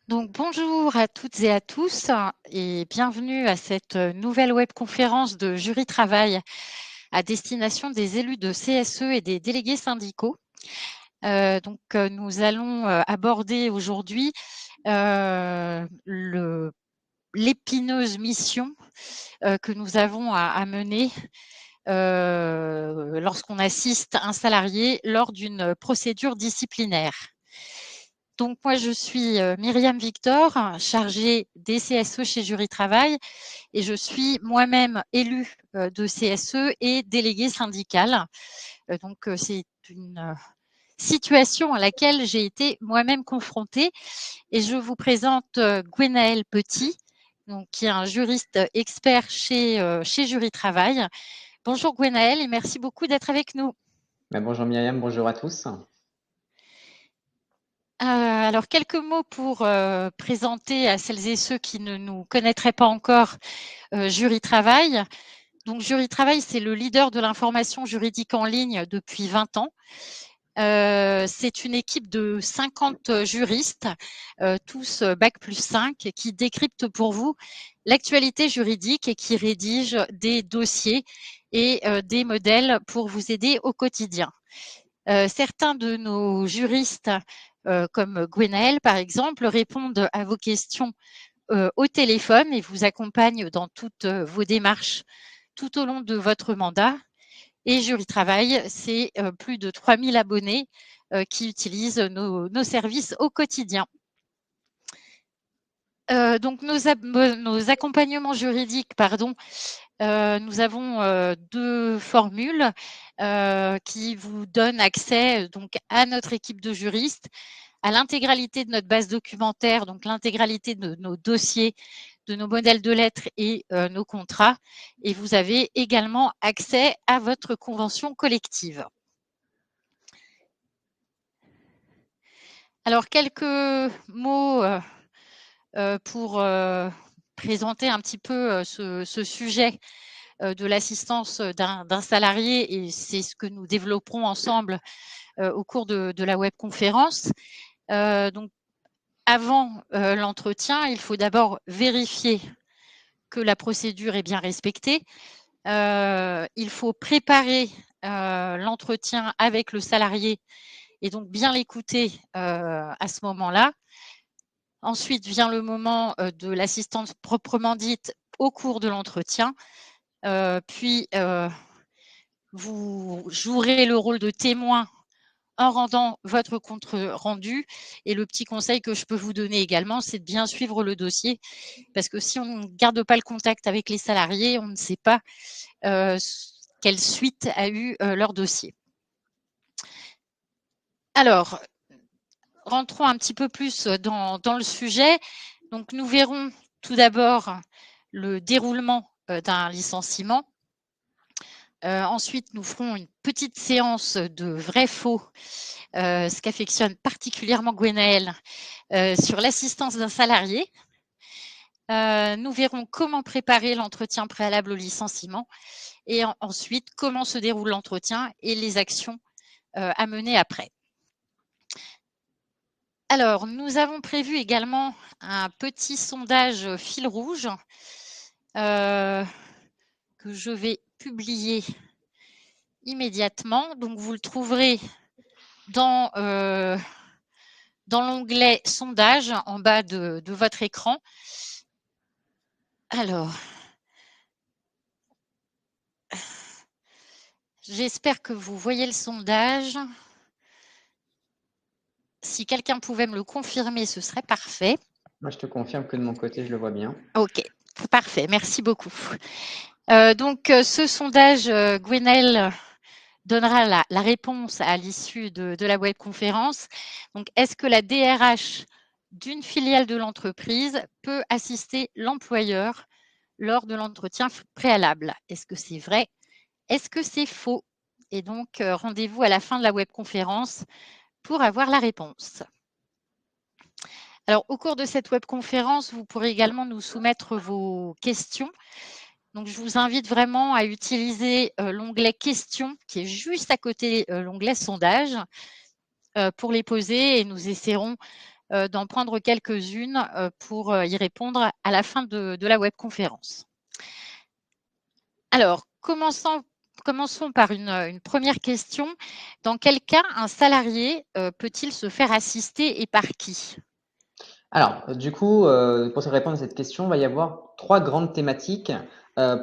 Donc, bonjour à toutes et à tous et bienvenue à cette nouvelle webconférence de Jury Travail à destination des élus de CSE et des délégués syndicaux. Nous allons aborder aujourd'hui l'épineuse mission que nous avons à mener lorsqu'on assiste un salarié lors d'une procédure disciplinaire. Donc moi, je suis Myriam Victor, chargée des CSE chez Jury Travail, et je suis moi-même élue de CSE et déléguée syndicale. C'est une situation à laquelle j'ai été moi-même confrontée, et je vous présente Gwenaëlle Petit, qui est un juriste expert chez Jury Travail. Bonjour Gwenaëlle et merci beaucoup d'être avec nous. Bonjour Myriam, bonjour à tous. Alors quelques mots pour présenter à celles et ceux qui ne nous connaîtraient pas encore Jury Travail. Donc Jury Travail, c'est le leader de l'information juridique en ligne depuis 20 ans. C'est une équipe de 50 juristes, tous bac+5, qui décryptent pour vous l'actualité juridique et qui rédigent des dossiers et des modèles pour vous aider au quotidien. Certains de nos juristes, comme Gwenaëlle par exemple, répondent à vos questions au téléphone et vous accompagnent dans toutes vos démarches tout au long de votre mandat. Et Jury Travail, c'est plus de 3000 abonnés qui utilisent nos services au quotidien. Nos accompagnements juridiques, nous avons 2 formules qui vous donnent accès donc à notre équipe de juristes, à l'intégralité de notre base documentaire, donc l'intégralité de nos dossiers, de nos modèles de lettres et nos contrats. Et vous avez également accès à votre convention collective. Alors, quelques mots pour présenter un petit peu ce sujet de l'assistance d'un salarié, et c'est ce que nous développerons ensemble au cours de la webconférence. Donc, avant l'entretien, il faut d'abord vérifier que la procédure est bien respectée. Il faut préparer l'entretien avec le salarié et donc bien l'écouter à ce moment-là. Ensuite vient le moment de l'assistance proprement dite au cours de l'entretien. Puis, vous jouerez le rôle de témoin en rendant votre compte rendu. Et le petit conseil que je peux vous donner également, c'est de bien suivre le dossier, parce que si on ne garde pas le contact avec les salariés, on ne sait pas quelle suite a eu leur dossier. Alors, rentrons un petit peu plus dans le sujet. Donc, nous verrons tout d'abord le déroulement d'un licenciement. Ensuite, nous ferons une petite séance de vrai-faux, ce qu'affectionne particulièrement Gwenaëlle, sur l'assistance d'un salarié. Nous verrons comment préparer l'entretien préalable au licenciement et ensuite comment se déroule l'entretien et les actions à mener après. Alors, nous avons prévu également un petit sondage fil rouge que je vais publier immédiatement. Donc, vous le trouverez dans l'onglet sondage en bas de votre écran. Alors, j'espère que vous voyez le sondage. Si quelqu'un pouvait me le confirmer, ce serait parfait. Moi, je te confirme que de mon côté, je le vois bien. OK, parfait, merci beaucoup. Ce sondage, Gwenaëlle donnera la réponse à l'issue de la webconférence. Donc, est-ce que la DRH d'une filiale de l'entreprise peut assister l'employeur lors de l'entretien préalable? Est-ce que c'est vrai? Est-ce que c'est faux? Et donc, rendez-vous à la fin de la webconférence pour avoir la réponse. Alors, au cours de cette webconférence, vous pourrez également nous soumettre vos questions. Donc, je vous invite vraiment à utiliser l'onglet questions qui est juste à côté l'onglet sondage pour les poser, et nous essaierons d'en prendre quelques-unes pour y répondre à la fin de la webconférence. Alors, commençons par une première question. Dans quel cas un salarié peut-il se faire assister et par qui? Alors, du coup, pour te répondre à cette question, il va y avoir 3 grandes thématiques,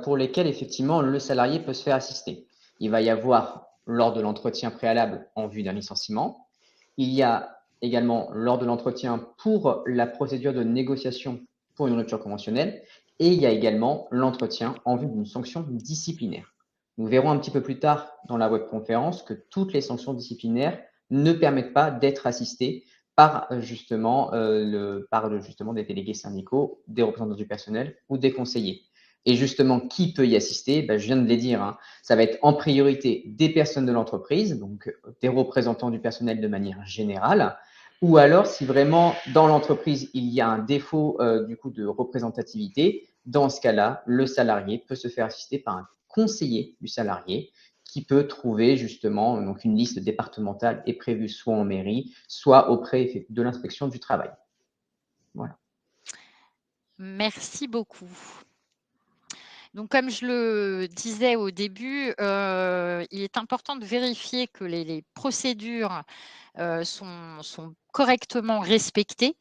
pour lesquelles effectivement le salarié peut se faire assister. Il va y avoir lors de l'entretien préalable en vue d'un licenciement. Il y a également lors de l'entretien pour la procédure de négociation pour une rupture conventionnelle et il y a également l'entretien en vue d'une sanction disciplinaire. Nous verrons un petit peu plus tard dans la webconférence que toutes les sanctions disciplinaires ne permettent pas d'être assistées par justement, justement des délégués syndicaux, des représentants du personnel ou des conseillers. Et justement, qui peut y assister? Ben, je viens de les dire, hein, ça va être en priorité des personnes de l'entreprise, donc des représentants du personnel de manière générale, ou alors si vraiment dans l'entreprise il y a un défaut du coup de représentativité, dans ce cas-là, le salarié peut se faire assister par un conseiller du salarié qui peut trouver justement donc une liste départementale est prévue soit en mairie, soit auprès de l'inspection du travail. Voilà. Merci beaucoup. Donc, comme je le disais au début, il est important de vérifier que les procédures sont correctement respectées.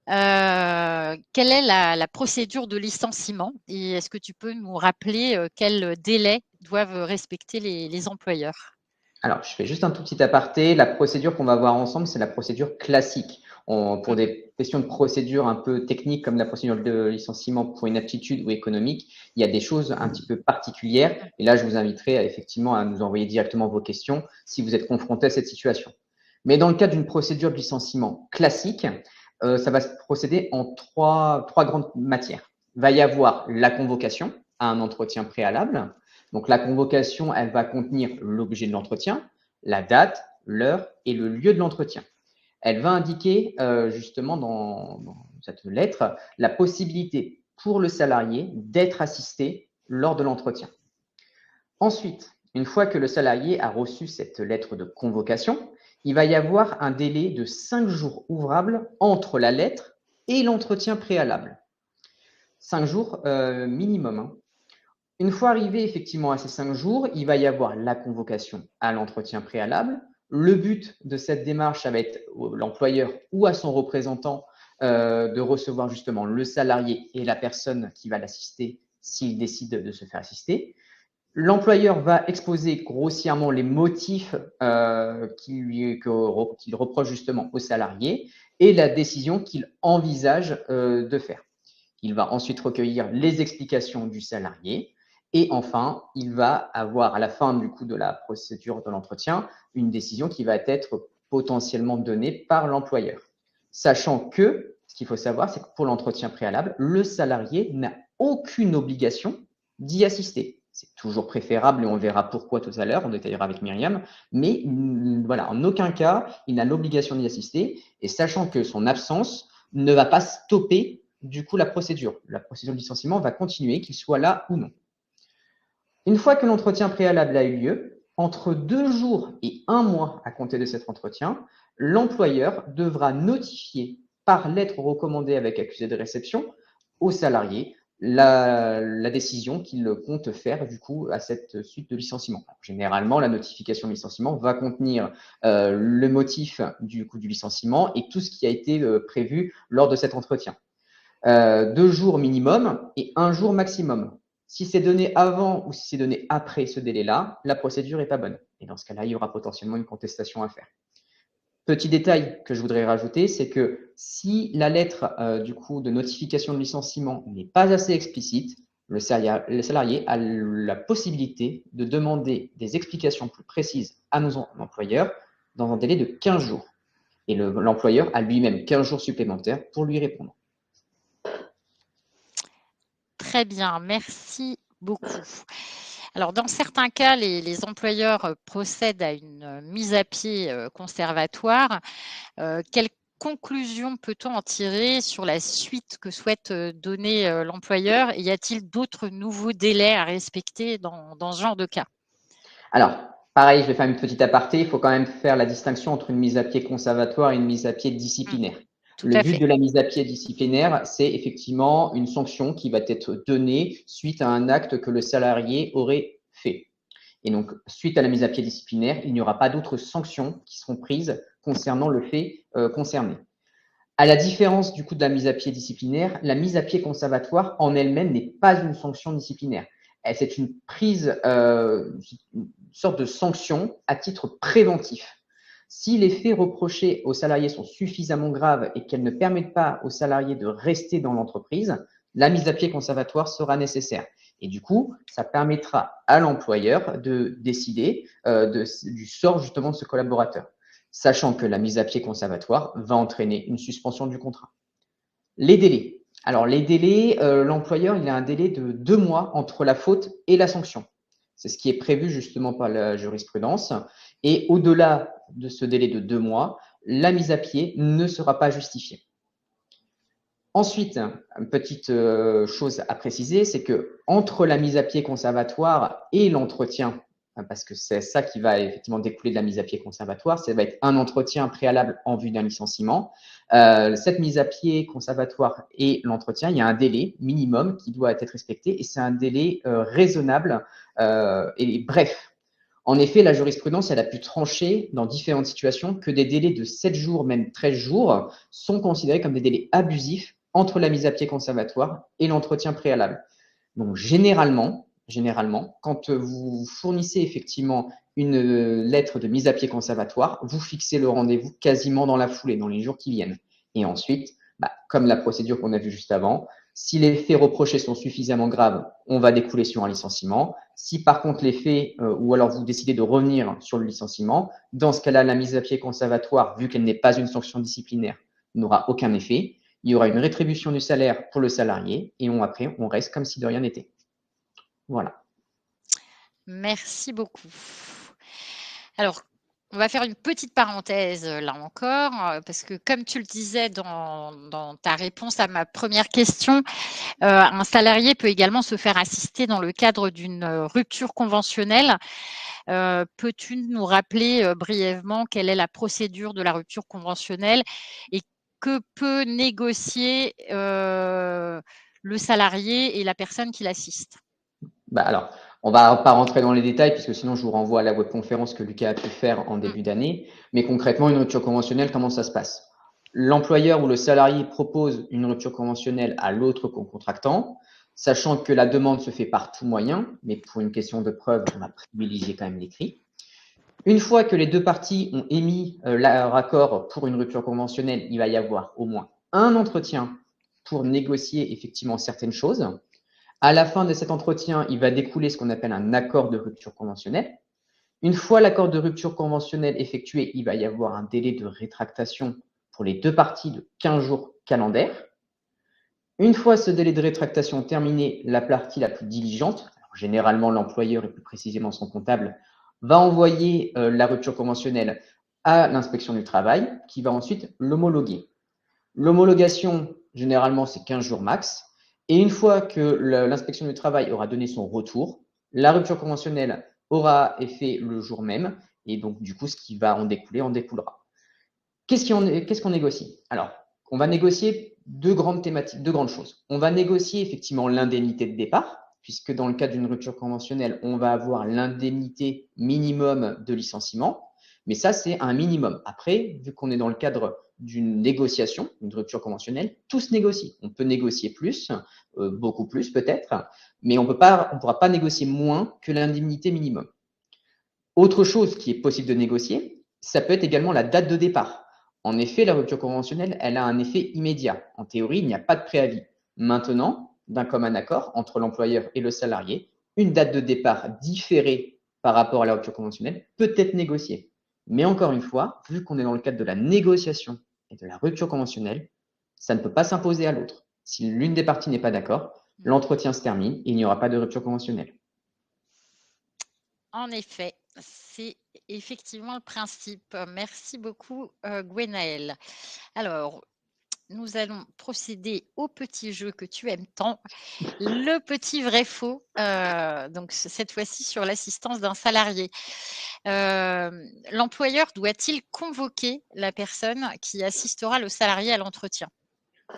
Quelle est la procédure de licenciement? Et est-ce que tu peux nous rappeler quels délais doivent respecter les employeurs? Alors, je fais juste un tout petit aparté. La procédure qu'on va voir ensemble, c'est la procédure classique. Pour Mmh. des questions de procédure un peu techniques comme la procédure de licenciement pour inaptitude ou économique, il y a des choses un petit peu particulières. Et là, je vous inviterai effectivement à nous envoyer directement vos questions si vous êtes confronté à cette situation. Mais dans le cas d'une procédure de licenciement classique, ça va se procéder en trois grandes matières. Il va y avoir la convocation à un entretien préalable. Donc la convocation, elle va contenir l'objet de l'entretien, la date, l'heure et le lieu de l'entretien. Elle va indiquer justement dans cette lettre la possibilité pour le salarié d'être assisté lors de l'entretien. Ensuite, une fois que le salarié a reçu cette lettre de convocation, il va y avoir un délai de 5 jours ouvrables entre la lettre et l'entretien préalable. 5 jours minimum, hein. Une fois arrivé effectivement à ces 5 jours, il va y avoir la convocation à l'entretien préalable. Le but de cette démarche, ça va être l'employeur ou à son représentant de recevoir justement le salarié et la personne qui va l'assister s'il décide de se faire assister. L'employeur va exposer grossièrement les motifs qu'il reproche justement au salarié et la décision qu'il envisage de faire. Il va ensuite recueillir les explications du salarié et enfin, il va avoir à la fin du coup de la procédure de l'entretien une décision qui va être potentiellement donnée par l'employeur. Sachant que, ce qu'il faut savoir, c'est que pour l'entretien préalable, le salarié n'a aucune obligation d'y assister. C'est toujours préférable et on verra pourquoi tout à l'heure, on détaillera avec Myriam, mais voilà, en aucun cas, il n'a l'obligation d'y assister et sachant que son absence ne va pas stopper du coup la procédure. La procédure de licenciement va continuer, qu'il soit là ou non. Une fois que l'entretien préalable a eu lieu, entre 2 jours et 1 mois à compter de cet entretien, l'employeur devra notifier par lettre recommandée avec accusé de réception au salarié la décision qu'il compte faire du coup à cette suite de licenciement. Alors, généralement, la notification de licenciement va contenir le motif du coup du licenciement et tout ce qui a été prévu lors de cet entretien. 2 jours minimum et 1 jour maximum. Si c'est donné avant ou si c'est donné après ce délai-là, la procédure n'est pas bonne. Et dans ce cas-là, il y aura potentiellement une contestation à faire. Petit détail que je voudrais rajouter, c'est que si la lettre du coup de notification de licenciement n'est pas assez explicite, le salarié a la possibilité de demander des explications plus précises à nos employeurs dans un délai de 15 jours. Et l'employeur a lui-même 15 jours supplémentaires pour lui répondre. Très bien, merci beaucoup. Alors, dans certains cas, les employeurs procèdent à une mise à pied conservatoire. Quelle conclusion peut-on en tirer sur la suite que souhaite donner l'employeur? Et y a-t-il d'autres nouveaux délais à respecter dans ce genre de cas? Alors, pareil, je vais faire une petite aparté. Il faut quand même faire la distinction entre une mise à pied conservatoire et une mise à pied Mmh. disciplinaire. Tout Le à but fait. de la mise à pied disciplinaire, c'est effectivement une sanction qui va être donnée suite à un acte que le salarié aurait fait. Et donc, suite à la mise à pied disciplinaire, il n'y aura pas d'autres sanctions qui seront prises concernant le fait concerné. À la différence du coup de la mise à pied disciplinaire, la mise à pied conservatoire en elle-même n'est pas une sanction disciplinaire. C'est une prise, une sorte de sanction à titre préventif. Si les faits reprochés aux salariés sont suffisamment graves et qu'elles ne permettent pas aux salariés de rester dans l'entreprise, la mise à pied conservatoire sera nécessaire. Et du coup, ça permettra à l'employeur de décider du sort justement de ce collaborateur, sachant que la mise à pied conservatoire va entraîner une suspension du contrat. Les délais. Alors, les délais, l'employeur, il a un délai de 2 mois entre la faute et la sanction. C'est ce qui est prévu justement par la jurisprudence. Et au-delà de ce délai de 2 mois, la mise à pied ne sera pas justifiée. Ensuite, une petite chose à préciser, c'est que entre la mise à pied conservatoire et l'entretien, parce que c'est ça qui va effectivement découler de la mise à pied conservatoire, ça va être un entretien préalable en vue d'un licenciement. Cette mise à pied conservatoire et l'entretien, il y a un délai minimum qui doit être respecté et c'est un délai raisonnable et bref. En effet, la jurisprudence, elle a pu trancher dans différentes situations que des délais de 7 jours, même 13 jours, sont considérés comme des délais abusifs entre la mise à pied conservatoire et l'entretien préalable. Donc, généralement, quand vous fournissez effectivement une lettre de mise à pied conservatoire, vous fixez le rendez-vous quasiment dans la foulée, dans les jours qui viennent. Et ensuite, comme la procédure qu'on a vue juste avant, si les faits reprochés sont suffisamment graves, on va découler sur un licenciement. Si par contre les faits, ou alors vous décidez de revenir sur le licenciement, dans ce cas-là, la mise à pied conservatoire, vu qu'elle n'est pas une sanction disciplinaire, n'aura aucun effet. Il y aura une rétribution du salaire pour le salarié et après, on reste comme si de rien n'était. Voilà. Merci beaucoup. Alors, on va faire une petite parenthèse là encore, parce que comme tu le disais dans ta réponse à ma première question, un salarié peut également se faire assister dans le cadre d'une rupture conventionnelle. Peux-tu nous rappeler brièvement quelle est la procédure de la rupture conventionnelle et que peut négocier le salarié et la personne qui l'assiste? Alors, on ne va pas rentrer dans les détails puisque sinon je vous renvoie à la webconférence que Lucas a pu faire en début d'année. Mais concrètement, une rupture conventionnelle, comment ça se passe? L'employeur ou le salarié propose une rupture conventionnelle à l'autre contractant, sachant que la demande se fait par tout moyen, mais pour une question de preuve, on va privilégier quand même l'écrit. Une fois que les deux parties ont émis leur accord pour une rupture conventionnelle, il va y avoir au moins un entretien pour négocier effectivement certaines choses. À la fin de cet entretien, il va découler ce qu'on appelle un accord de rupture conventionnelle. Une fois l'accord de rupture conventionnelle effectué, il va y avoir un délai de rétractation pour les deux parties de 15 jours calendaires. Une fois ce délai de rétractation terminé, la partie la plus diligente, alors généralement l'employeur et plus précisément son comptable, va envoyer la rupture conventionnelle à l'inspection du travail qui va ensuite l'homologuer. L'homologation, généralement, c'est 15 jours max. Et une fois que l'inspection du travail aura donné son retour, la rupture conventionnelle aura été faite le jour même. Et donc, du coup, ce qui va en découler en découlera. Qu'est-ce qu'on négocie? Alors, on va négocier deux grandes thématiques, deux grandes choses. On va négocier effectivement l'indemnité de départ, puisque dans le cas d'une rupture conventionnelle, on va avoir l'indemnité minimum de licenciement. Mais ça, c'est un minimum. Après, vu qu'on est dans le cadre d'une négociation, une rupture conventionnelle, tout se négocie. On peut négocier plus, beaucoup plus peut-être, mais on ne pourra pas négocier moins que l'indemnité minimum. Autre chose qui est possible de négocier, ça peut être également la date de départ. En effet, la rupture conventionnelle, elle a un effet immédiat. En théorie, il n'y a pas de préavis. Maintenant, d'un commun accord entre l'employeur et le salarié, une date de départ différée par rapport à la rupture conventionnelle peut être négociée. Mais encore une fois, vu qu'on est dans le cadre de la négociation et de la rupture conventionnelle, ça ne peut pas s'imposer à l'autre. Si l'une des parties n'est pas d'accord, l'entretien se termine et il n'y aura pas de rupture conventionnelle. En effet, c'est effectivement le principe. Merci beaucoup, Gwenaëlle. Alors, nous allons procéder au petit jeu que tu aimes tant, le petit vrai-faux, donc cette fois-ci sur l'assistance d'un salarié. L'employeur doit-il convoquer la personne qui assistera le salarié à l'entretien?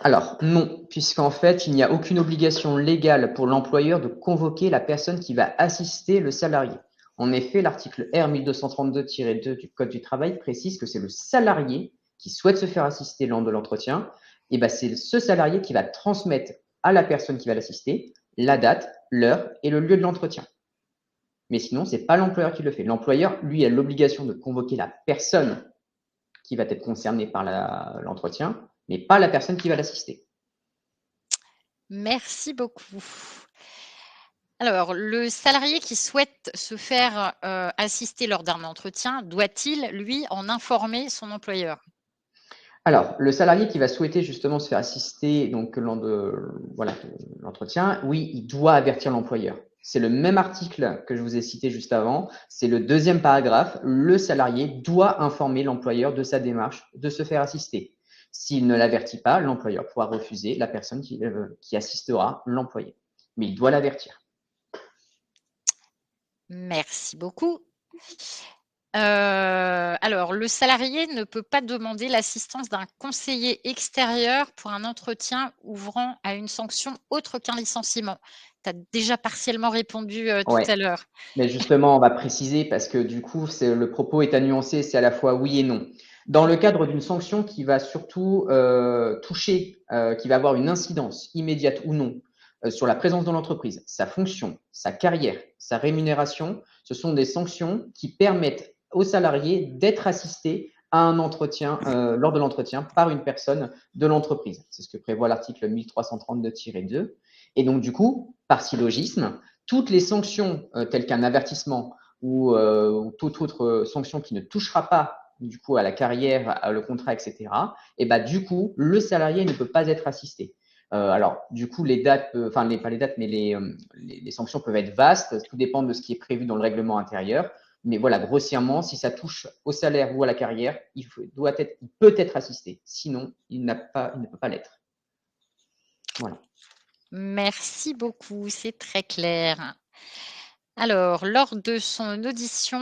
Alors non, puisqu'en fait, il n'y a aucune obligation légale pour l'employeur de convoquer la personne qui va assister le salarié. En effet, l'article R 1232-2 du Code du travail précise que c'est le salarié qui souhaite se faire assister lors de l'entretien, et ben c'est ce salarié qui va transmettre à la personne qui va l'assister la date, l'heure et le lieu de l'entretien. Mais sinon, c'est pas l'employeur qui le fait. L'employeur, lui, a l'obligation de convoquer la personne qui va être concernée par l'entretien, mais pas la personne qui va l'assister. Merci beaucoup. Alors, le salarié qui souhaite se faire, assister lors d'un entretien, doit-il, lui, en informer son employeur? Alors, le salarié qui va souhaiter justement se faire assister donc lors de l'entretien, oui, il doit avertir l'employeur. C'est le même article que je vous ai cité juste avant, c'est le deuxième paragraphe. Le salarié doit informer l'employeur de sa démarche de se faire assister. S'il ne l'avertit pas, l'employeur pourra refuser la personne qui assistera l'employé. Mais il doit l'avertir. Merci beaucoup. Alors, le salarié ne peut pas demander l'assistance d'un conseiller extérieur pour un entretien ouvrant à une sanction autre qu'un licenciement. Tu as déjà partiellement répondu, tout Ouais. à l'heure. Mais justement, on va préciser parce que du coup, le propos est à nuancer, c'est à la fois oui et non. Dans le cadre d'une sanction qui va surtout toucher, qui va avoir une incidence immédiate ou non sur la présence dans l'entreprise, sa fonction, sa carrière, sa rémunération, ce sont des sanctions qui permettent aux salariés d'être assistés à un entretien, lors de l'entretien par une personne de l'entreprise. C'est ce que prévoit l'article 1332-2. Et donc, du coup, par syllogisme, toutes les sanctions telles qu'un avertissement ou toute autre sanction qui ne touchera pas du coup à la carrière, le contrat, etc. Et bah du coup, le salarié ne peut pas être assisté. Alors du coup, les dates, enfin pas les dates, mais les sanctions peuvent être vastes. Tout dépend de ce qui est prévu dans le règlement intérieur. Mais voilà, grossièrement, si ça touche au salaire ou à la carrière, il peut être assisté. Sinon, il ne peut pas l'être. Voilà. Merci beaucoup, c'est très clair. Alors, lors de son audition,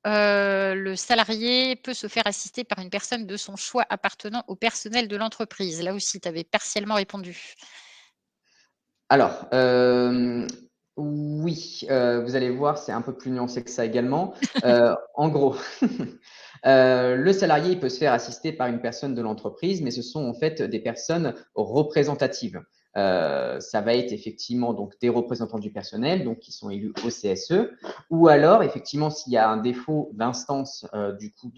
le salarié peut se faire assister par une personne de son choix appartenant au personnel de l'entreprise. Là aussi, tu avais partiellement répondu. Alors, oui, vous allez voir, c'est un peu plus nuancé que ça également. En gros, le salarié, il peut se faire assister par une personne de l'entreprise, mais ce sont en fait des personnes représentatives. Ça va être effectivement donc des représentants du personnel, donc qui sont élus au CSE, ou alors effectivement s'il y a un défaut d'instance du coup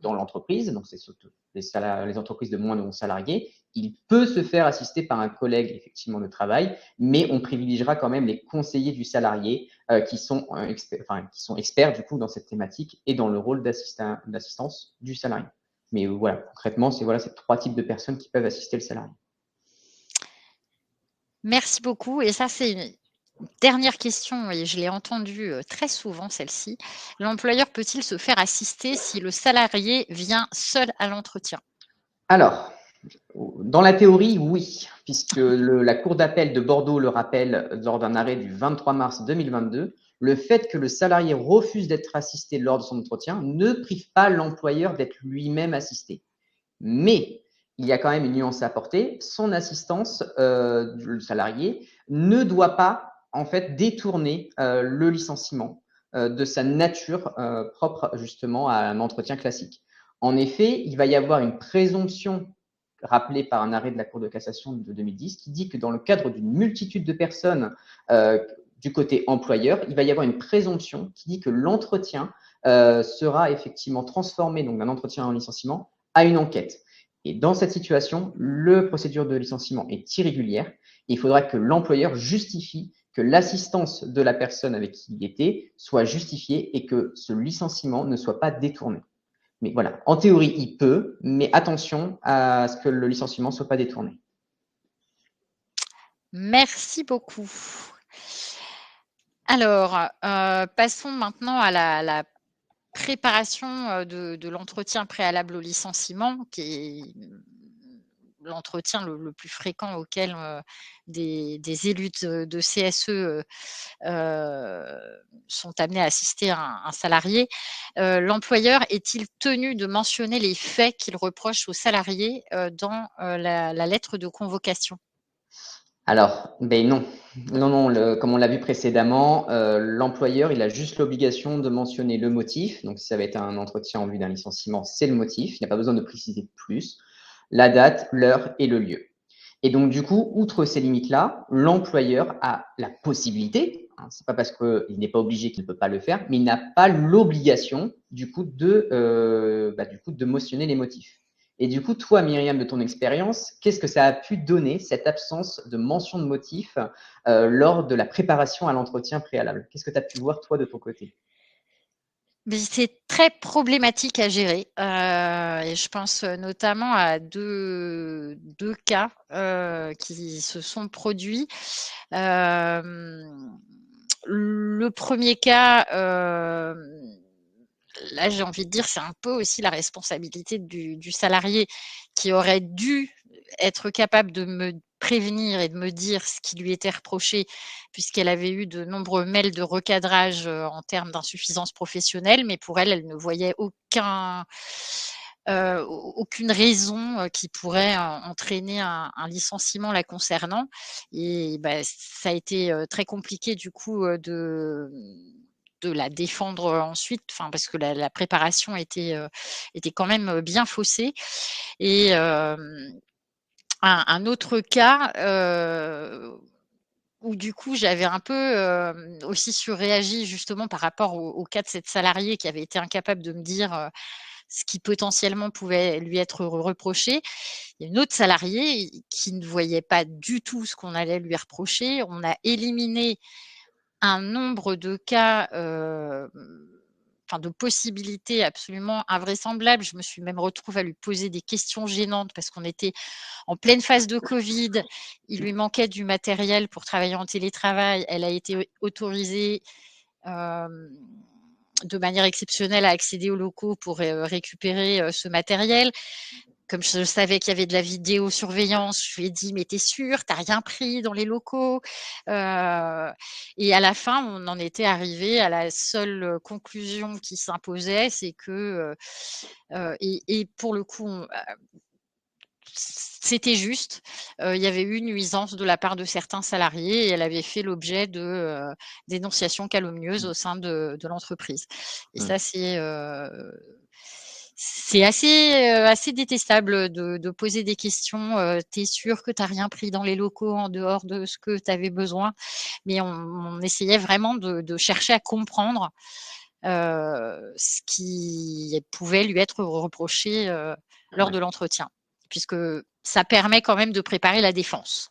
dans l'entreprise, donc c'est surtout les entreprises de moins de 11 salariés, il peut se faire assister par un collègue effectivement de travail, mais on privilégiera quand même les conseillers du salarié qui sont experts du coup dans cette thématique et dans le rôle d'assistance du salarié. Mais voilà, concrètement, c'est ces trois types de personnes qui peuvent assister le salarié. Merci beaucoup et ça, c'est une dernière question et je l'ai entendue, très souvent celle-ci. L'employeur peut-il se faire assister si le salarié vient seul à l'entretien? Alors, dans la théorie, oui, puisque la Cour d'appel de Bordeaux le rappelle lors d'un arrêt du 23 mars 2022, le fait que le salarié refuse d'être assisté lors de son entretien ne prive pas l'employeur d'être lui-même assisté. Mais il y a quand même une nuance à apporter. Son assistance, le salarié, ne doit pas en fait détourner le licenciement de sa nature propre justement à un entretien classique. En effet, il va y avoir une présomption rappelée par un arrêt de la Cour de cassation de 2010 qui dit que dans le cadre d'une multitude de personnes du côté employeur, il va y avoir une présomption qui dit que l'entretien sera effectivement transformé donc d'un entretien en licenciement à une enquête. Et dans cette situation, la procédure de licenciement est irrégulière et il faudra que l'employeur justifie que l'assistance de la personne avec qui il était soit justifiée et que ce licenciement ne soit pas détourné. Mais voilà, en théorie, il peut, mais attention à ce que le licenciement ne soit pas détourné. Merci beaucoup. Alors, passons maintenant à la préparation, de l'entretien préalable au licenciement qui est l'entretien le plus fréquent auquel des élus de CSE sont amenés à assister un salarié, l'employeur est-il tenu de mentionner les faits qu'il reproche aux salariés dans la lettre de convocation? Alors, ben non. Non, non, comme on l'a vu précédemment, l'employeur, il a juste l'obligation de mentionner le motif. Donc, si ça va être un entretien en vue d'un licenciement, c'est le motif. Il n'y a pas besoin de préciser plus. La date, l'heure et le lieu. Et donc, du coup, outre ces limites-là, l'employeur a la possibilité, hein, c'est pas parce qu'il n'est pas obligé qu'il ne peut pas le faire, mais il n'a pas l'obligation, du coup, de mentionner les motifs. Et du coup, toi, Myriam, de ton expérience, qu'est-ce que ça a pu donner, cette absence de mention de motifs lors de la préparation à l'entretien préalable? Qu'est-ce que tu as pu voir, toi, de ton côté? Mais c'est très problématique à gérer, et je pense notamment à deux cas qui se sont produits. Le premier cas, là, j'ai envie de dire, c'est un peu aussi la responsabilité du salarié qui aurait dû être capable de me prévenir et de me dire ce qui lui était reproché, puisqu'elle avait eu de nombreux mails de recadrage en termes d'insuffisance professionnelle, mais pour elle, elle ne voyait aucune raison qui pourrait entraîner un licenciement la concernant. Et bah, ça a été très compliqué du coup de la défendre ensuite, enfin, parce que la préparation était quand même bien faussée. Et un autre cas où du coup j'avais un peu aussi surréagi justement par rapport au cas de cette salariée qui avait été incapable de me dire ce qui potentiellement pouvait lui être reproché. Il y a une autre salariée qui ne voyait pas du tout ce qu'on allait lui reprocher. On a éliminé un nombre de cas, enfin de possibilités absolument invraisemblables. Je me suis même retrouvée à lui poser des questions gênantes parce qu'on était en pleine phase de Covid. Il lui manquait du matériel pour travailler en télétravail. Elle a été autorisée, de manière exceptionnelle à accéder aux locaux pour récupérer ce matériel. Comme je savais qu'il y avait de la vidéosurveillance, je lui ai dit: «Mais tu es sûre? Tu as rien pris dans les locaux?» Et à la fin, on en était arrivé à la seule conclusion qui s'imposait, c'est que, et pour le coup, c'était juste, il y avait eu une nuisance de la part de certains salariés et elle avait fait l'objet de dénonciations calomnieuses au sein de l'entreprise. Et Mmh. ça, c'est assez détestable de poser des questions, «Tu es sûr que tu as rien pris dans les locaux en dehors de ce que tu avais besoin?» Mais on essayait vraiment de chercher à comprendre, ce qui pouvait lui être reproché, lors Ouais, de l'entretien, puisque ça permet quand même de préparer la défense.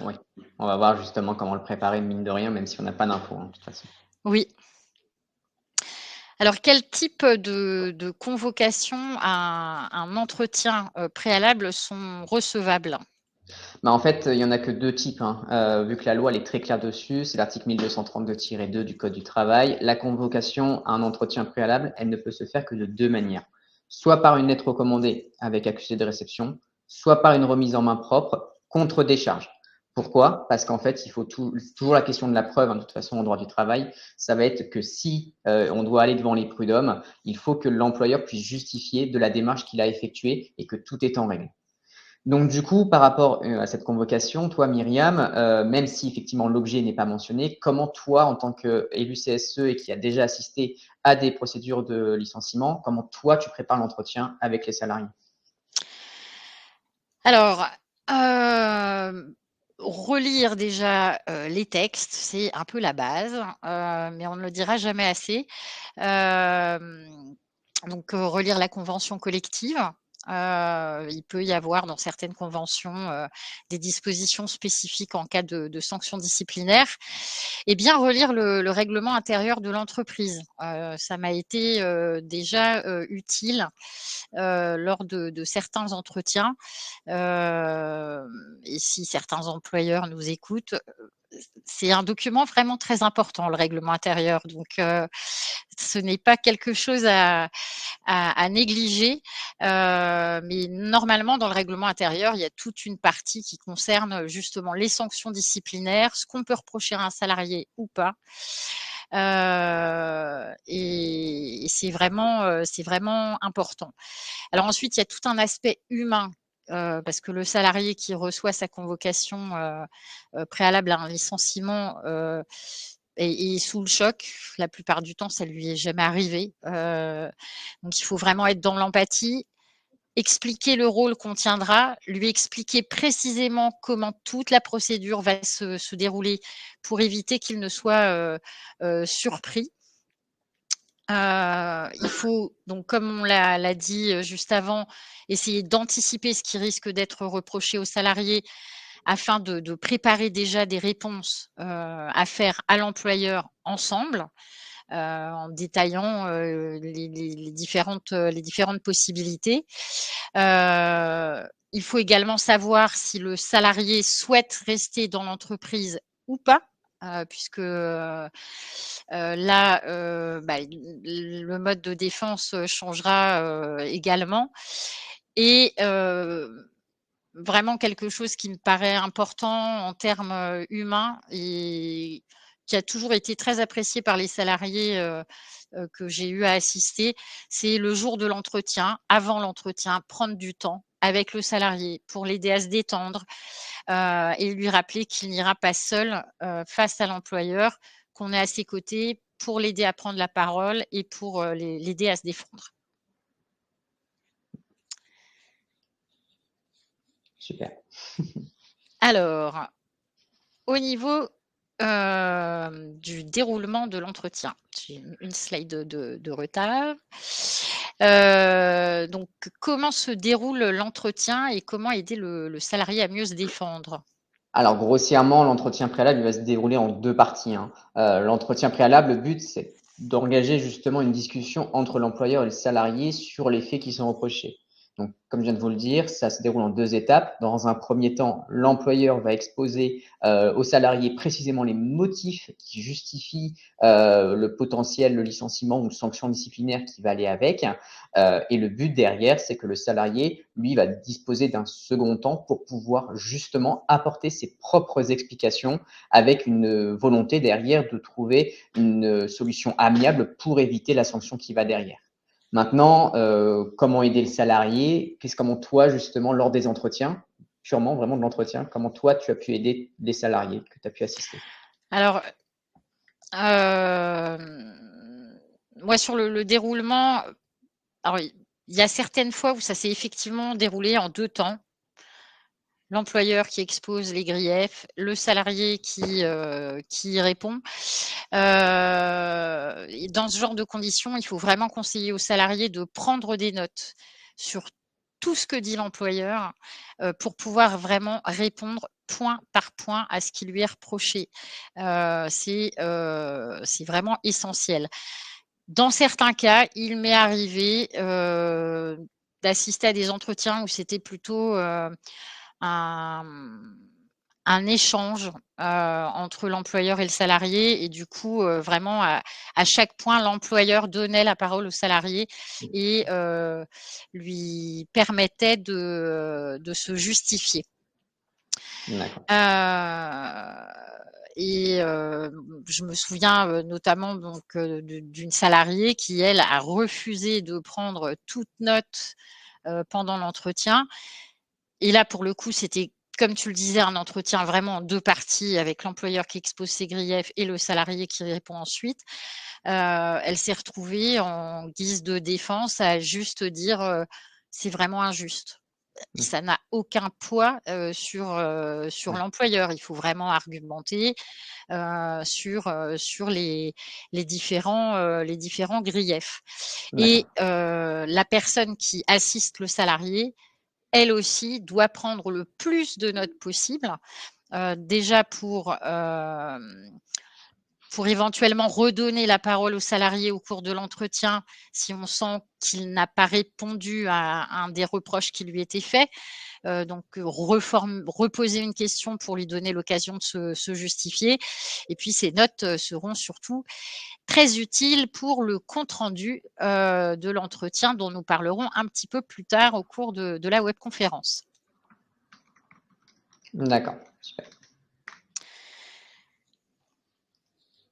ouais. On va voir justement comment le préparer, mine de rien, même si on n'a pas d'infos, hein, de toute façon. Oui. Alors quel type de convocation à un entretien, préalable sont recevables? Bah, en fait, il y en a que 2 types, hein, vu que la loi elle est très claire dessus, c'est l'article 1232-2 du code du travail. La convocation à un entretien préalable, elle ne peut se faire que de 2 manières. Soit par une lettre recommandée avec accusé de réception, soit par une remise en main propre contre décharge. Pourquoi? Parce qu'en fait, il faut toujours la question de la preuve, hein, de toute façon, en droit du travail, ça va être que si, on doit aller devant les prud'hommes, il faut que l'employeur puisse justifier de la démarche qu'il a effectuée et que tout est en règle. Donc du coup, par rapport, à cette convocation, toi Myriam, même si effectivement l'objet n'est pas mentionné, comment toi, en tant qu'élu CSE et qui a déjà assisté à des procédures de licenciement, comment toi tu prépares l'entretien avec les salariés? Alors, relire déjà, les textes, c'est un peu la base, mais on ne le dira jamais assez. Hem, donc, relire la convention collective. Il peut y avoir dans certaines conventions, des dispositions spécifiques en cas de sanctions disciplinaires, et bien relire le règlement intérieur de l'entreprise. Ça m'a été, déjà, utile, lors de certains entretiens. Et si certains employeurs nous écoutent, c'est un document vraiment très important, le règlement intérieur. Donc, ce n'est pas quelque chose à négliger. Mais normalement, dans le règlement intérieur, il y a toute une partie qui concerne justement les sanctions disciplinaires, ce qu'on peut reprocher à un salarié ou pas. Et c'est vraiment important. Alors ensuite, il y a tout un aspect humain. Parce que le salarié qui reçoit sa convocation préalable à un licenciement est sous le choc. La plupart du temps, ça lui est jamais arrivé. Donc, il faut vraiment être dans l'empathie, expliquer le rôle qu'on tiendra, lui expliquer précisément comment toute la procédure va se dérouler pour éviter qu'il ne soit surpris. Il faut donc, comme on l'a dit juste avant, essayer d'anticiper ce qui risque d'être reproché aux salariés afin de préparer déjà des réponses à faire à l'employeur ensemble, en détaillant les différentes possibilités. Il faut également savoir si le salarié souhaite rester dans l'entreprise ou pas, puisque là, le mode de défense changera également. Et vraiment quelque chose qui me paraît important en termes humains et qui a toujours été très apprécié par les salariés que j'ai eu à assister, c'est le jour de l'entretien, avant l'entretien, prendre du temps avec le salarié pour l'aider à se détendre et lui rappeler qu'il n'ira pas seul face à l'employeur, qu'on est à ses côtés pour l'aider à prendre la parole et pour l'aider à se défendre. Super. Alors, au niveau du déroulement de l'entretien, j'ai une slide de retard. Donc, comment se déroule l'entretien et comment aider le salarié à mieux se défendre? Alors, grossièrement, l'entretien préalable, il va se dérouler en 2 parties, hein. L'entretien préalable, le but, c'est d'engager justement une discussion entre l'employeur et le salarié sur les faits qui sont reprochés. Donc, comme je viens de vous le dire, ça se déroule en 2 étapes. Dans un premier temps, l'employeur va exposer au salarié précisément les motifs qui justifient le potentiel, le licenciement ou sanction disciplinaire qui va aller avec. Et le but derrière, c'est que le salarié, lui, va disposer d'un second temps pour pouvoir justement apporter ses propres explications avec une volonté derrière de trouver une solution amiable pour éviter la sanction qui va derrière. Maintenant, comment aider le salarié? Comment toi, justement, lors des entretiens, purement vraiment de l'entretien, comment toi, tu as pu aider les salariés que tu as pu assister? Alors, moi, sur le déroulement, alors il y a certaines fois où ça s'est effectivement déroulé en 2 temps. L'employeur qui expose les griefs, le salarié qui répond. Et dans ce genre de conditions, il faut vraiment conseiller aux salariés de prendre des notes sur tout ce que dit l'employeur pour pouvoir vraiment répondre point par point à ce qui lui est reproché. C'est vraiment essentiel. Dans certains cas, il m'est arrivé d'assister à des entretiens où c'était plutôt un, un échange entre l'employeur et le salarié et du coup vraiment à chaque point l'employeur donnait la parole au salarié et lui permettait de se justifier. D'accord. Et je me souviens notamment donc d'une salariée qui elle a refusé de prendre toute note pendant l'entretien. Et là, pour le coup, c'était, comme tu le disais, un entretien vraiment en 2 parties avec l'employeur qui expose ses griefs et le salarié qui répond ensuite. Elle s'est retrouvée en guise de défense à juste dire c'est vraiment injuste. Mmh. Ça n'a aucun poids sur Ouais. l'employeur. Il faut vraiment argumenter sur les différents griefs. Et D'accord. la personne qui assiste le salarié, elle aussi doit prendre le plus de notes possible, déjà pour pour éventuellement redonner la parole au salarié au cours de l'entretien si on sent qu'il n'a pas répondu à un des reproches qui lui étaient faits. Donc reposer une question pour lui donner l'occasion de se justifier. Et puis ces notes seront surtout très utiles pour le compte-rendu de l'entretien dont nous parlerons un petit peu plus tard au cours de la webconférence. D'accord, super.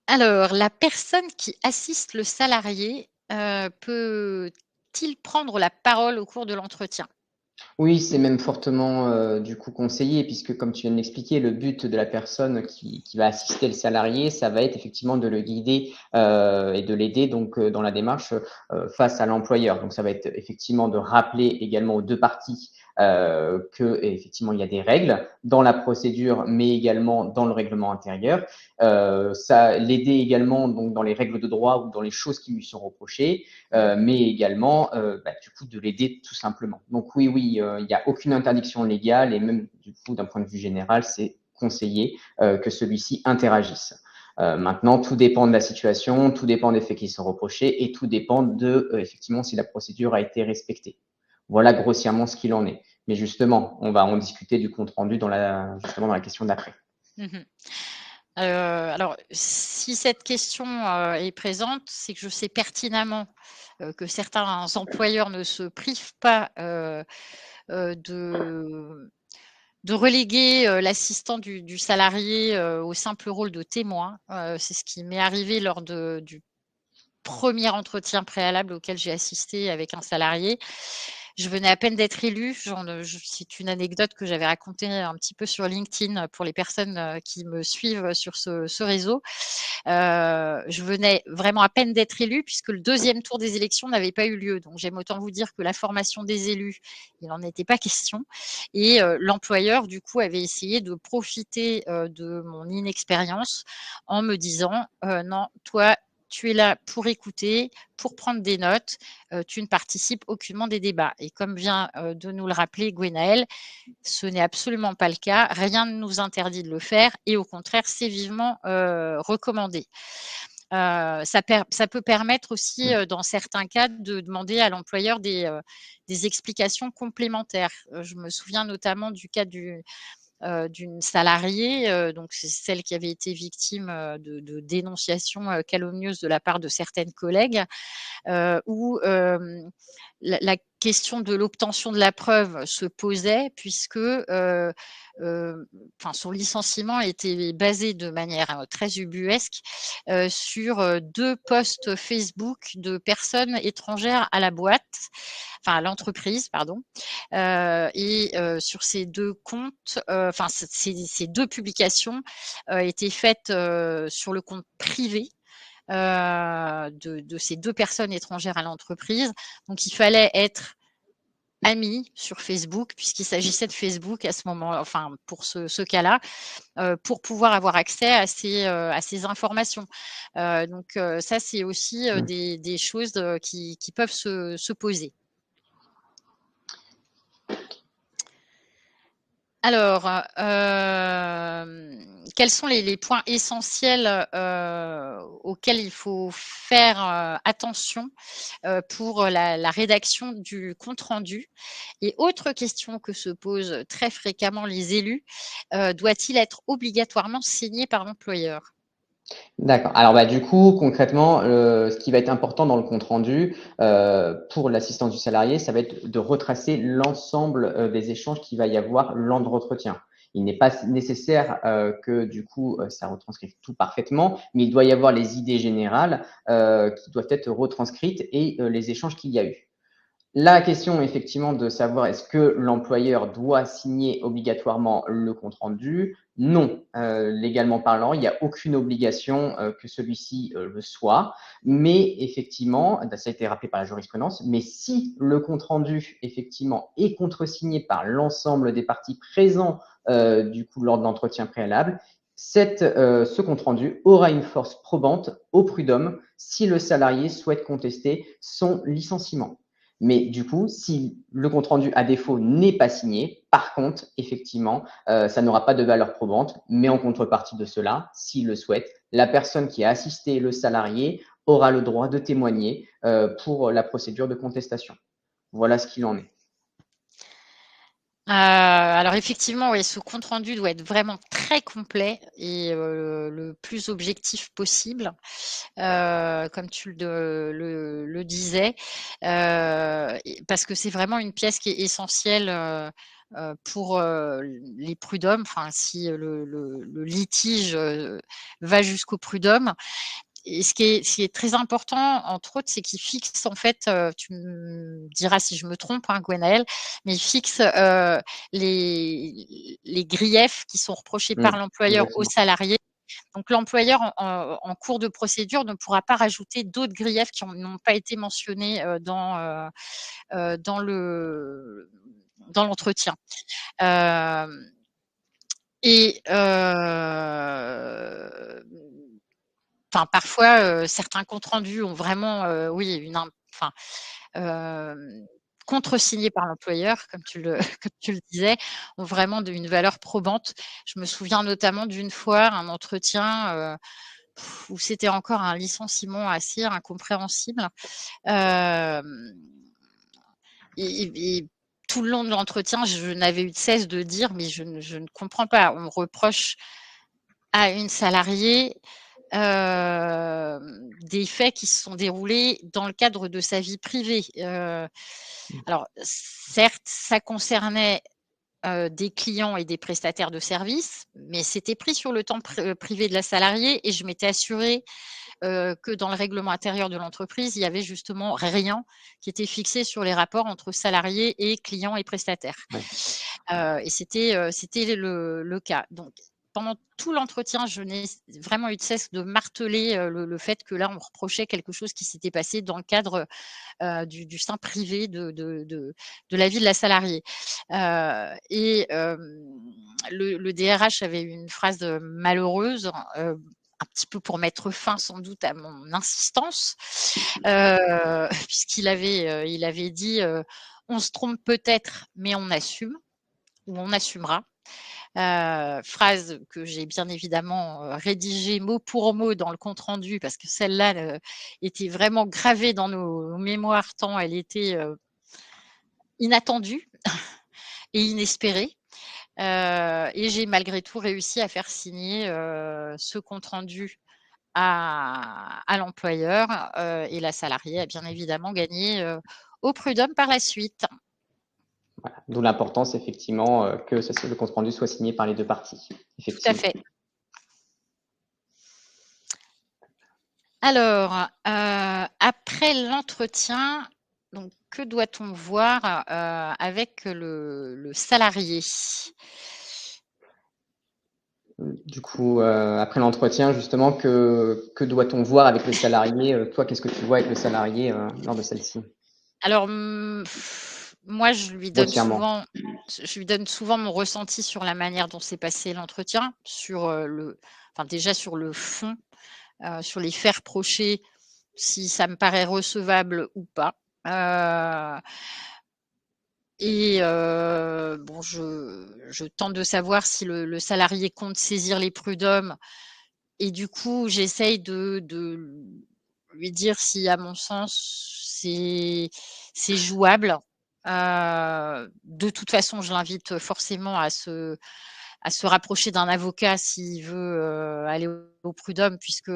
Alors, la personne qui assiste le salarié peut-il prendre la parole au cours de l'entretien? Oui, c'est même fortement, du coup conseillé puisque comme tu viens de l'expliquer, le but de la personne qui va assister le salarié, ça va être effectivement de le guider, et de l'aider donc, dans la démarche, face à l'employeur. Donc ça va être effectivement de rappeler également aux 2 parties, qu'effectivement il y a des règles dans la procédure, mais également dans le règlement intérieur. Ça l'aider également donc dans les règles de droit ou dans les choses qui lui sont reprochées, mais également du coup de l'aider tout simplement. Donc oui, il n'y a aucune interdiction légale et même du coup d'un point de vue général, c'est conseillé que celui-ci interagisse. Maintenant, tout dépend de la situation, tout dépend des faits qui sont reprochés et tout dépend de effectivement si la procédure a été respectée. Voilà grossièrement ce qu'il en est. Mais justement, on va en discuter du compte rendu justement dans la question d'après. Mmh. Alors, si cette question est présente, c'est que je sais pertinemment que certains employeurs ne se privent pas de reléguer l'assistant du salarié au simple rôle de témoin. C'est ce qui m'est arrivé lors du premier entretien préalable auquel j'ai assisté avec un salarié. Je venais à peine d'être élue. C'est une anecdote que j'avais racontée un petit peu sur LinkedIn pour les personnes qui me suivent sur ce réseau. Je venais vraiment à peine d'être élue puisque le deuxième tour des élections n'avait pas eu lieu. Donc j'aime autant vous dire que la formation des élus, il n'en était pas question. Et l'employeur, du coup, avait essayé de profiter de mon inexpérience en me disant non, toi, tu es là pour écouter, pour prendre des notes, tu ne participes aucunement des débats. Et comme vient de nous le rappeler Gwenaëlle, ce n'est absolument pas le cas. Rien ne nous interdit de le faire et au contraire, c'est vivement recommandé. Ça peut permettre aussi, dans certains cas, de demander à l'employeur des explications complémentaires. Je me souviens notamment du cas d'une salariée, donc c'est celle qui avait été victime de dénonciations calomnieuses de la part de certaines collègues, où la question de l'obtention de la preuve se posait puisque son licenciement était basé de manière très ubuesque sur 2 posts Facebook de personnes étrangères à la boîte, enfin à l'entreprise, pardon. Et sur ces 2 comptes, ces 2 publications étaient faites sur le compte privé de ces 2 personnes étrangères à l'entreprise. Donc il fallait être ami sur Facebook, puisqu'il s'agissait de Facebook à ce moment, enfin pour ce cas-là, pour pouvoir avoir accès à ces informations. Donc ça, c'est aussi des choses qui peuvent se poser. Alors, quels sont les points essentiels auxquels il faut faire attention pour la rédaction du compte rendu? Et autre question que se posent très fréquemment les élus, doit-il être obligatoirement signé par l'employeur? D'accord. Alors, du coup, concrètement, ce qui va être important dans le compte rendu, pour l'assistance du salarié, ça va être de retracer l'ensemble, des échanges qu'il va y avoir lors de l'entretien. Il n'est pas nécessaire, que du coup, ça retranscrive tout parfaitement, mais il doit y avoir les idées générales, qui doivent être retranscrites et les échanges qu'il y a eu. La question effectivement de savoir est-ce que l'employeur doit signer obligatoirement le compte rendu? Non, légalement parlant, il y a aucune obligation, que celui-ci, le soit. Mais effectivement, ça a été rappelé par la jurisprudence, mais si le compte rendu effectivement est contresigné par l'ensemble des parties présents, du coup lors de l'entretien préalable, ce compte rendu aura une force probante au prud'homme si le salarié souhaite contester son licenciement. Mais du coup, si le compte-rendu à défaut n'est pas signé, par contre, effectivement, ça n'aura pas de valeur probante, mais en contrepartie de cela, s'il le souhaite, la personne qui a assisté le salarié aura le droit de témoigner pour la procédure de contestation. Voilà ce qu'il en est. Alors effectivement, oui, ce compte rendu doit être vraiment très complet et le plus objectif possible, comme tu le disais, parce que c'est vraiment une pièce qui est essentielle pour les prud'hommes. Enfin, si le litige va jusqu'au prud'homme. Et ce qui est très important, entre autres, c'est qu'il fixe, en fait, tu me diras si je me trompe, hein, Gwenaëlle, mais il fixe les griefs qui sont reprochés par l'employeur aux Exactement. salariés. Donc l'employeur, en cours de procédure, ne pourra pas rajouter d'autres griefs qui n'ont pas été mentionnés dans l'entretien. Et enfin, parfois, certains comptes rendus ont vraiment, oui, enfin, contresignés par l'employeur, comme tu le comme tu le disais, ont vraiment une valeur probante. Je me souviens notamment d'une fois, un entretien, où c'était encore un licenciement assez incompréhensible. Hem et tout le long de l'entretien, je n'avais eu de cesse de dire: «Mais je ne comprends pas». On reproche à une salariée des faits qui se sont déroulés dans le cadre de sa vie privée. Alors certes, ça concernait des clients et des prestataires de services, mais c'était pris sur le temps privé de la salariée et je m'étais assurée que dans le règlement intérieur de l'entreprise, il y avait justement rien qui était fixé sur les rapports entre salariés et clients et prestataires. Ouais. Et c'était le cas. Donc pendant tout l'entretien, je n'ai vraiment eu de cesse de marteler, le fait que là, on reprochait quelque chose qui s'était passé dans le cadre, du sein privé de la vie de la salariée. Et le DRH avait une phrase, malheureuse, un petit peu pour mettre fin sans doute à mon insistance, il avait dit, «On se trompe peut-être, mais on assume ou on assumera». Phrase que j'ai bien évidemment, rédigée mot pour mot dans le compte rendu parce que celle-là, était vraiment gravée dans nos mémoires tant elle était, inattendue et inespérée. Et j'ai malgré tout réussi à faire signer, ce compte rendu à l'employeur, et la salariée a bien évidemment gagné, au prud'homme par la suite. Voilà. D'où l'importance, effectivement, que le compte rendu soit signé par les deux parties. Tout à Effectivement. fait. Alors, après l'entretien, donc que doit-on voir, avec le salarié? Du coup, après l'entretien, justement, que doit-on voir avec le salarié? Toi, qu'est-ce que tu vois avec le salarié lors de celle-ci? Alors, moi, Grossièrement. je lui donne souvent mon ressenti sur la manière dont s'est passé l'entretien, sur, enfin, déjà sur le fond, sur les faits reprochés, si ça me paraît recevable ou pas. Et bon, je tente de savoir si le salarié compte saisir les prud'hommes et du coup, j'essaye de lui dire si, à mon sens, c'est jouable. De toute façon, je l'invite forcément à se rapprocher d'un avocat s'il veut, aller au prud'homme puisque,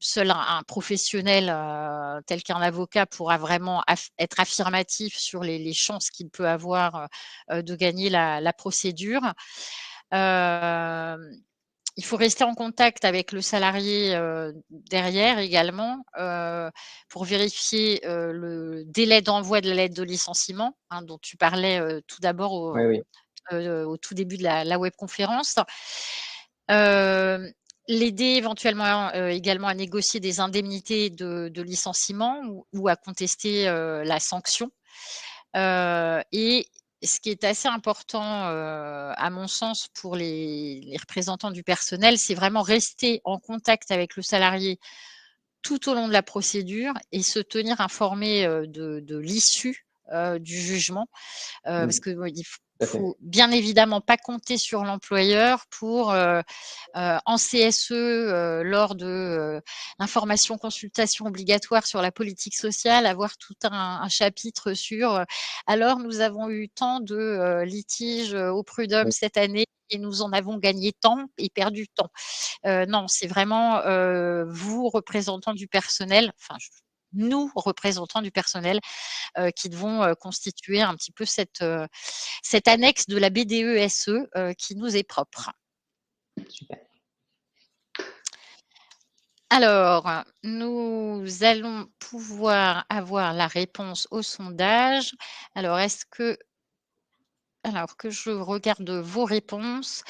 seul un professionnel, tel qu'un avocat pourra vraiment être affirmatif sur les chances qu'il peut avoir, de gagner la procédure. Hem, il faut rester en contact avec le salarié, derrière également, pour vérifier, le délai d'envoi de la lettre de licenciement, hein, dont tu parlais, tout d'abord Oui, oui. au tout début de la webconférence. Hem, l'aider éventuellement, également à négocier des indemnités de licenciement ou à contester, la sanction. Et ce qui est assez important, à mon sens pour les représentants du personnel, c'est vraiment rester en contact avec le salarié tout au long de la procédure et se tenir informé de l'issue du jugement. Parce que il Tout à fait. faut bien évidemment pas compter sur l'employeur pour en CSE lors de l'information consultation obligatoire sur la politique sociale, avoir tout un chapitre sur alors nous avons eu tant de litiges au prud'homme Oui. cette année et nous en avons gagné tant et perdu tant. Non, c'est vraiment vous, représentants du personnel, enfin nous, représentants du personnel, qui devons constituer un petit peu cette annexe de la BDESE qui nous est propre. Super. Alors, nous allons pouvoir avoir la réponse au sondage. Alors, alors que je regarde vos réponses.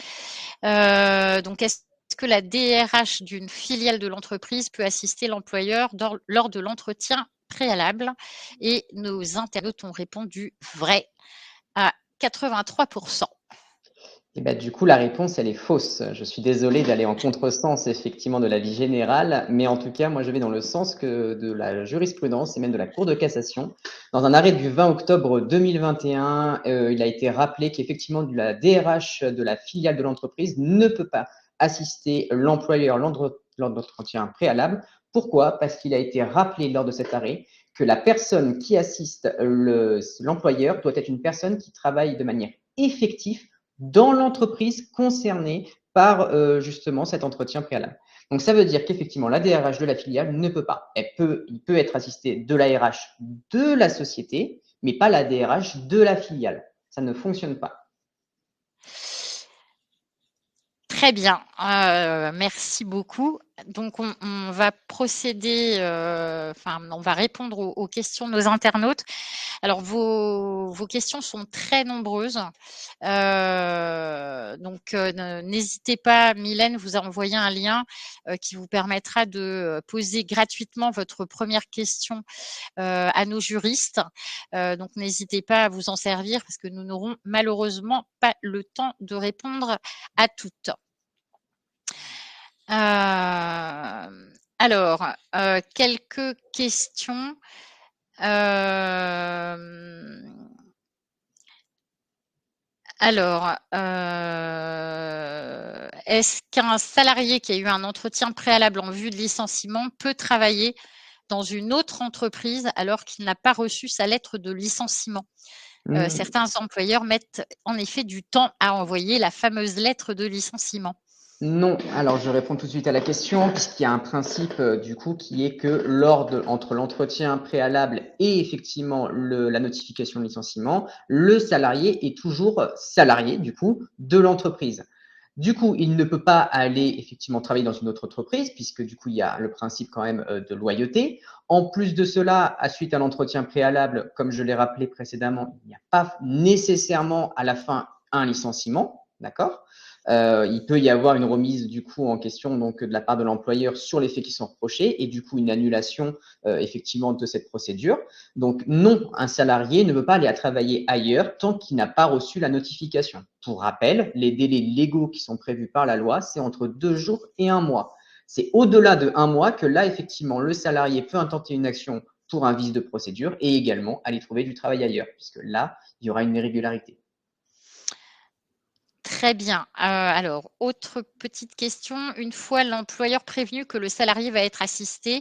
Donc, est-ce que la DRH d'une filiale de l'entreprise peut assister l'employeur lors de l'entretien préalable? Et nos internautes ont répondu vrai à 83%. Et bah, du coup, la réponse, elle est fausse. Je suis désolé d'aller en contresens, effectivement, de l'avis général, mais en tout cas, moi, je vais dans le sens que de la jurisprudence et même de la Cour de cassation. Dans un arrêt du 20 octobre 2021, il a été rappelé qu'effectivement, la DRH de la filiale de l'entreprise ne peut pas assister l'employeur lors de l'entretien préalable. Pourquoi? Parce qu'il a été rappelé lors de cet arrêt que la personne qui assiste l'employeur doit être une personne qui travaille de manière effective dans l'entreprise concernée par justement cet entretien préalable. Donc, ça veut dire qu'effectivement, la DRH de la filiale ne peut pas. Il peut être assisté de la RH de la société, mais pas la DRH de la filiale. Ça ne fonctionne pas. Très bien, merci beaucoup. Donc on va procéder, on va répondre aux questions de nos internautes. Alors vos questions sont très nombreuses, donc n'hésitez pas, Mylène vous a envoyé un lien, qui vous permettra de poser gratuitement votre première question, à nos juristes. Donc n'hésitez pas à vous en servir parce que nous n'aurons malheureusement pas le temps de répondre à toutes. Alors, quelques questions. Alors, est-ce qu'un salarié qui a eu un entretien préalable en vue de licenciement peut travailler dans une autre entreprise alors qu'il n'a pas reçu sa lettre de licenciement? Mmh. Certains employeurs mettent en effet du temps à envoyer la fameuse lettre de licenciement. Non, alors je réponds tout de suite à la question, puisqu'il y a un principe du coup qui est que entre l'entretien préalable et effectivement la notification de licenciement, le salarié est toujours salarié du coup de l'entreprise. Du coup, il ne peut pas aller effectivement travailler dans une autre entreprise, puisque du coup, il y a le principe quand même de loyauté. En plus de cela, à suite à l'entretien préalable, comme je l'ai rappelé précédemment, il n'y a pas nécessairement à la fin un licenciement, d'accord? Il peut y avoir une remise du coup en question donc de la part de l'employeur sur les faits qui sont reprochés et du coup une annulation effectivement de cette procédure. Donc non, un salarié ne veut pas aller à travailler ailleurs tant qu'il n'a pas reçu la notification. Pour rappel, les délais légaux qui sont prévus par la loi, c'est entre 2 jours et 1 mois. C'est au-delà de 1 mois que là, effectivement, le salarié peut intenter une action pour un vice de procédure et également aller trouver du travail ailleurs, puisque là, il y aura une irrégularité. Très bien. Alors, autre petite question. Une fois l'employeur prévenu que le salarié va être assisté,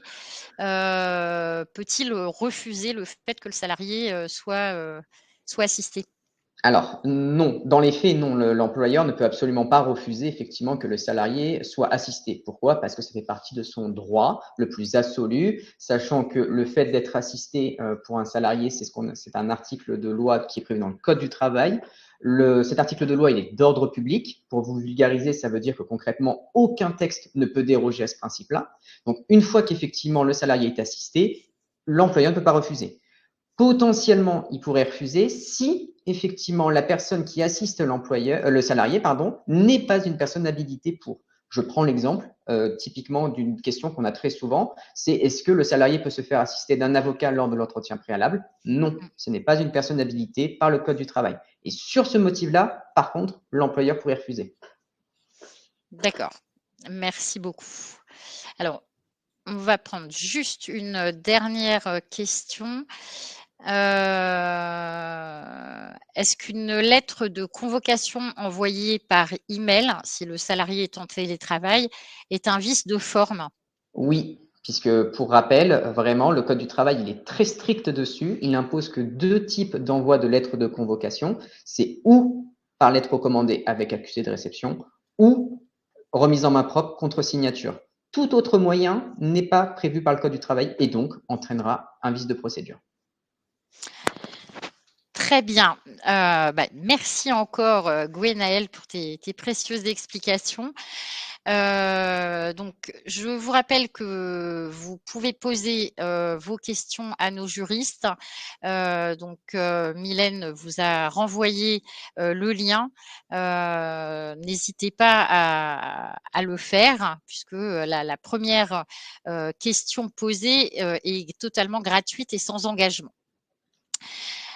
peut-il refuser le fait que le salarié soit assisté? Alors non, dans les faits, non, l'employeur ne peut absolument pas refuser effectivement que le salarié soit assisté. Pourquoi? Parce que ça fait partie de son droit le plus absolu, sachant que le fait d'être assisté, pour un salarié, c'est un article de loi qui est prévu dans le code du travail. Cet article de loi, il est d'ordre public. Pour vous vulgariser, ça veut dire que concrètement, aucun texte ne peut déroger à ce principe-là. Donc une fois qu'effectivement le salarié est assisté, l'employeur ne peut pas refuser. Potentiellement, il pourrait refuser si effectivement la personne qui assiste le salarié, pardon, n'est pas une personne habilitée pour. Je prends l'exemple typiquement d'une question qu'on a très souvent, c'est est-ce que le salarié peut se faire assister d'un avocat lors de l'entretien préalable? Non, Mmh, ce n'est pas une personne habilitée par le Code du travail. Et sur ce motif-là, par contre, l'employeur pourrait refuser. d'accord. Merci beaucoup. Alors, on va prendre juste une dernière question. Est-ce qu'une lettre de convocation envoyée par email, si le salarié est en télétravail, est un vice de forme? Oui, puisque pour rappel, vraiment, le code du travail, il est très strict dessus. Il n'impose que 2 types d'envoi de lettres de convocation. C'est ou par lettre recommandée avec accusé de réception ou remise en main propre contre signature. Tout autre moyen n'est pas prévu par le code du travail et donc entraînera un vice de procédure. Très bien. Merci encore, Gwenaëlle, pour tes précieuses explications. Donc, je vous rappelle que vous pouvez poser vos questions à nos juristes. Mylène vous a renvoyé le lien. N'hésitez pas à le faire, puisque la première question posée est totalement gratuite et sans engagement.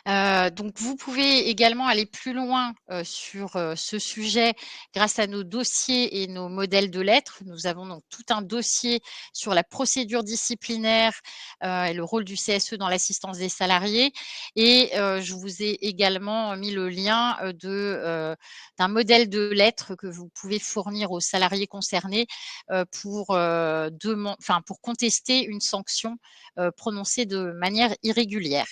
Donc, vous pouvez également aller plus loin sur ce sujet grâce à nos dossiers et nos modèles de lettres. Nous avons donc tout un dossier sur la procédure disciplinaire et le rôle du CSE dans l'assistance des salariés. Et je vous ai également mis le lien d'un modèle de lettres que vous pouvez fournir aux salariés concernés pour contester une sanction prononcée de manière irrégulière.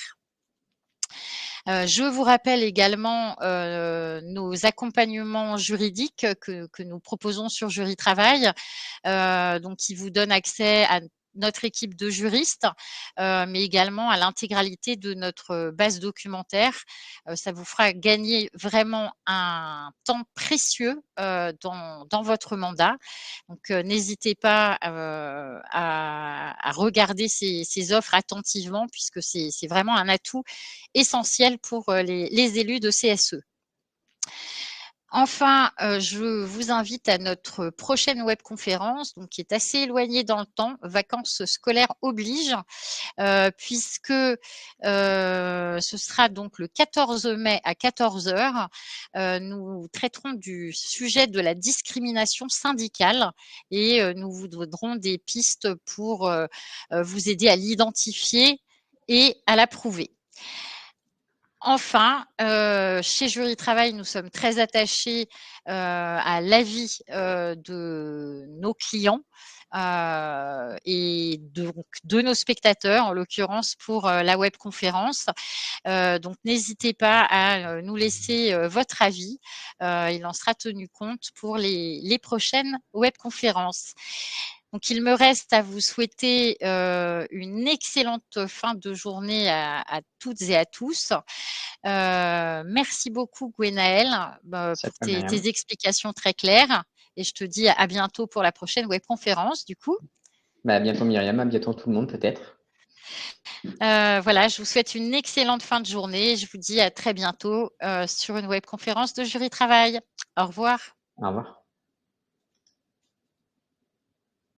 Je vous rappelle également nos accompagnements juridiques que nous proposons sur JuriTravaj, donc qui vous donnent accès à notre équipe de juristes, mais également à l'intégralité de notre base documentaire. Ça vous fera gagner vraiment un temps précieux dans votre mandat. Donc, n'hésitez pas à regarder ces offres attentivement, puisque c'est vraiment un atout essentiel pour les élus de CSE. Enfin, je vous invite à notre prochaine webconférence, donc qui est assez éloignée dans le temps, vacances scolaires oblige, puisque ce sera donc le 14 mai à 14 heures. Nous traiterons du sujet de la discrimination syndicale et nous vous donnerons des pistes pour vous aider à l'identifier et à l'approuver. Enfin, chez JuriTravaj, nous sommes très attachés à l'avis de nos clients et donc de nos spectateurs, en l'occurrence pour la webconférence. Donc, n'hésitez pas à nous laisser votre avis. Il en sera tenu compte pour les prochaines webconférences. Donc, il me reste à vous souhaiter une excellente fin de journée à toutes et à tous. Merci beaucoup, Gwenaëlle, pour tes explications très claires. Et je te dis à bientôt pour la prochaine webconférence, du coup. À bientôt, Myriam. À bientôt tout le monde, peut-être. Voilà, je vous souhaite une excellente fin de journée. Je vous dis à très bientôt sur une webconférence de JuriTravaj. Au revoir. Au revoir.